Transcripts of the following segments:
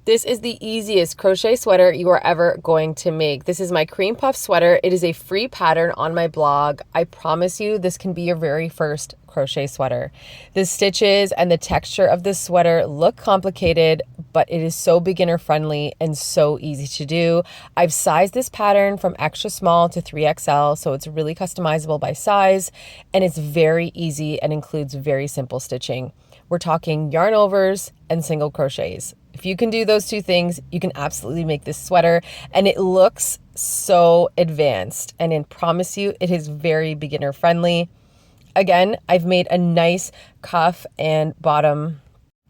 This is the easiest crochet sweater you are ever going to make. This is my cream puff sweater. It is a free pattern on my blog. I promise you this can be your very first crochet sweater. The stitches and the texture of this sweater look complicated, but it is so beginner friendly and so easy to do. I've sized this pattern from extra small to 3XL, so it's really customizable by size, and it's very easy and includes very simple stitching. We're talking yarn overs and single crochets. If you can do those two things, you can absolutely make this sweater, and it looks so advanced, and I promise you it is very beginner friendly. Again, I've made a nice cuff and bottom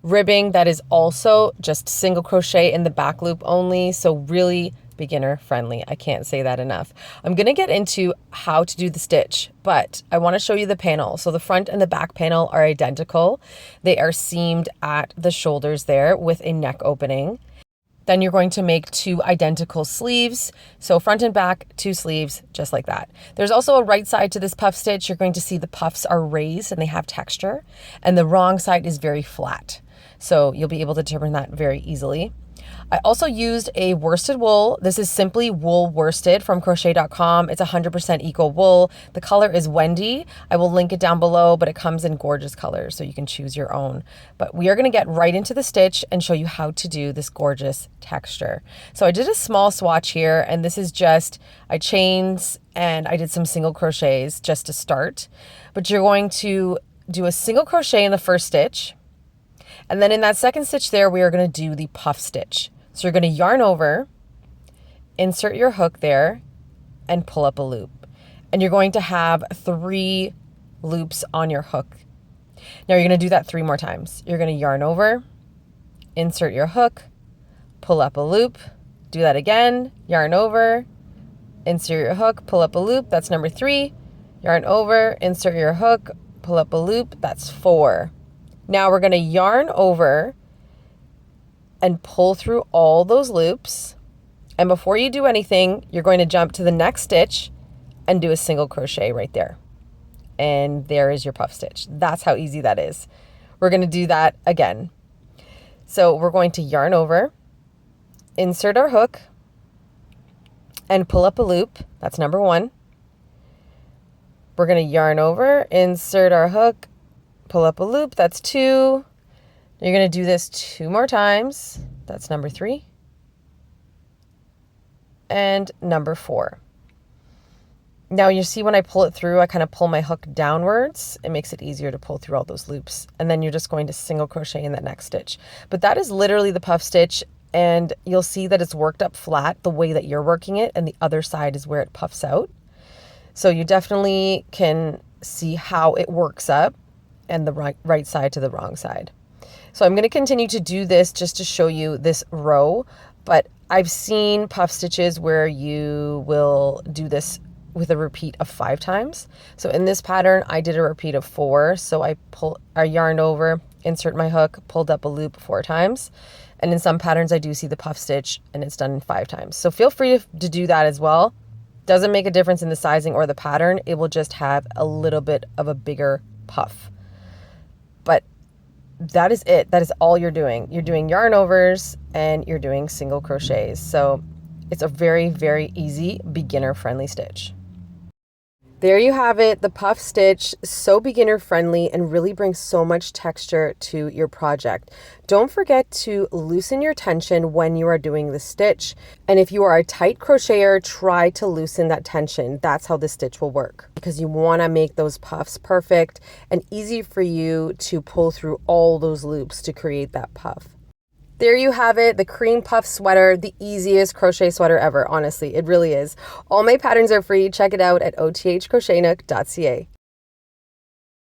ribbing that is also just single crochet in the back loop only, so really beginner friendly. I can't say that enough. I'm going to get into how to do the stitch, but I want to show you the panel. So the front and the back panel are identical. They are seamed at the shoulders there with a neck opening. Then you're going to make two identical sleeves. So front and back, two sleeves, just like that. There's also a right side to this puff stitch. You're going to see the puffs are raised and they have texture, and the wrong side is very flat. So you'll be able to determine that very easily. I also used a worsted wool. This is simply wool worsted from crochet.com. It's 100% eco wool. The color is Wendy. I will link it down below, but it comes in gorgeous colors, so you can choose your own. But we are going to get right into the stitch and show you how to do this gorgeous texture. So I did a small swatch here, and this is just, I chains and I did some single crochets just to start. But you're going to do a single crochet in the first stitch. And then in that second stitch there, we are going to do the puff stitch. So you're going to yarn over, insert your hook there, and pull up a loop. And you're going to have 3 loops on your hook. Now you're going to do that 3 more times. You're going to yarn over, insert your hook, pull up a loop, do that again, yarn over, insert your hook, pull up a loop, that's number 3, yarn over, insert your hook, pull up a loop, that's 4. Now we're going to yarn over and pull through all those loops. And before you do anything, you're going to jump to the next stitch and do a single crochet right there. And there is your puff stitch. That's how easy that is. We're going to do that again. So we're going to yarn over, insert our hook, and pull up a loop. That's number 1. We're going to yarn over, insert our hook, pull up a loop. That's 2. You're going to do this 2 more times. That's number 3. And number 4. Now you see when I pull it through, I kind of pull my hook downwards. It makes it easier to pull through all those loops. And then you're just going to single crochet in that next stitch. But that is literally the puff stitch. And you'll see that it's worked up flat the way that you're working it. And the other side is where it puffs out. So you definitely can see how it works up, and the right side to the wrong side. So I'm going to continue to do this just to show you this row, but I've seen puff stitches where you will do this with a repeat of 5 times. So in this pattern, I did a repeat of 4. So I yarned over, insert my hook, pulled up a loop 4 times. And in some patterns, I do see the puff stitch and it's done 5 times. So feel free to do that as well. Doesn't make a difference in the sizing or the pattern. It will just have a little bit of a bigger puff. But that is it. That is all you're doing. You're doing yarn overs and you're doing single crochets. So it's a very, very easy beginner friendly stitch. There you have it, the puff stitch, so beginner friendly and really brings so much texture to your project. Don't forget to loosen your tension when you are doing the stitch. And if you are a tight crocheter, try to loosen that tension. That's how the stitch will work, because you want to make those puffs perfect and easy for you to pull through all those loops to create that puff. There you have it, the cream puff sweater, the easiest crochet sweater ever. Honestly, it really is. All my patterns are free. Check it out at othcrochetingnook.ca.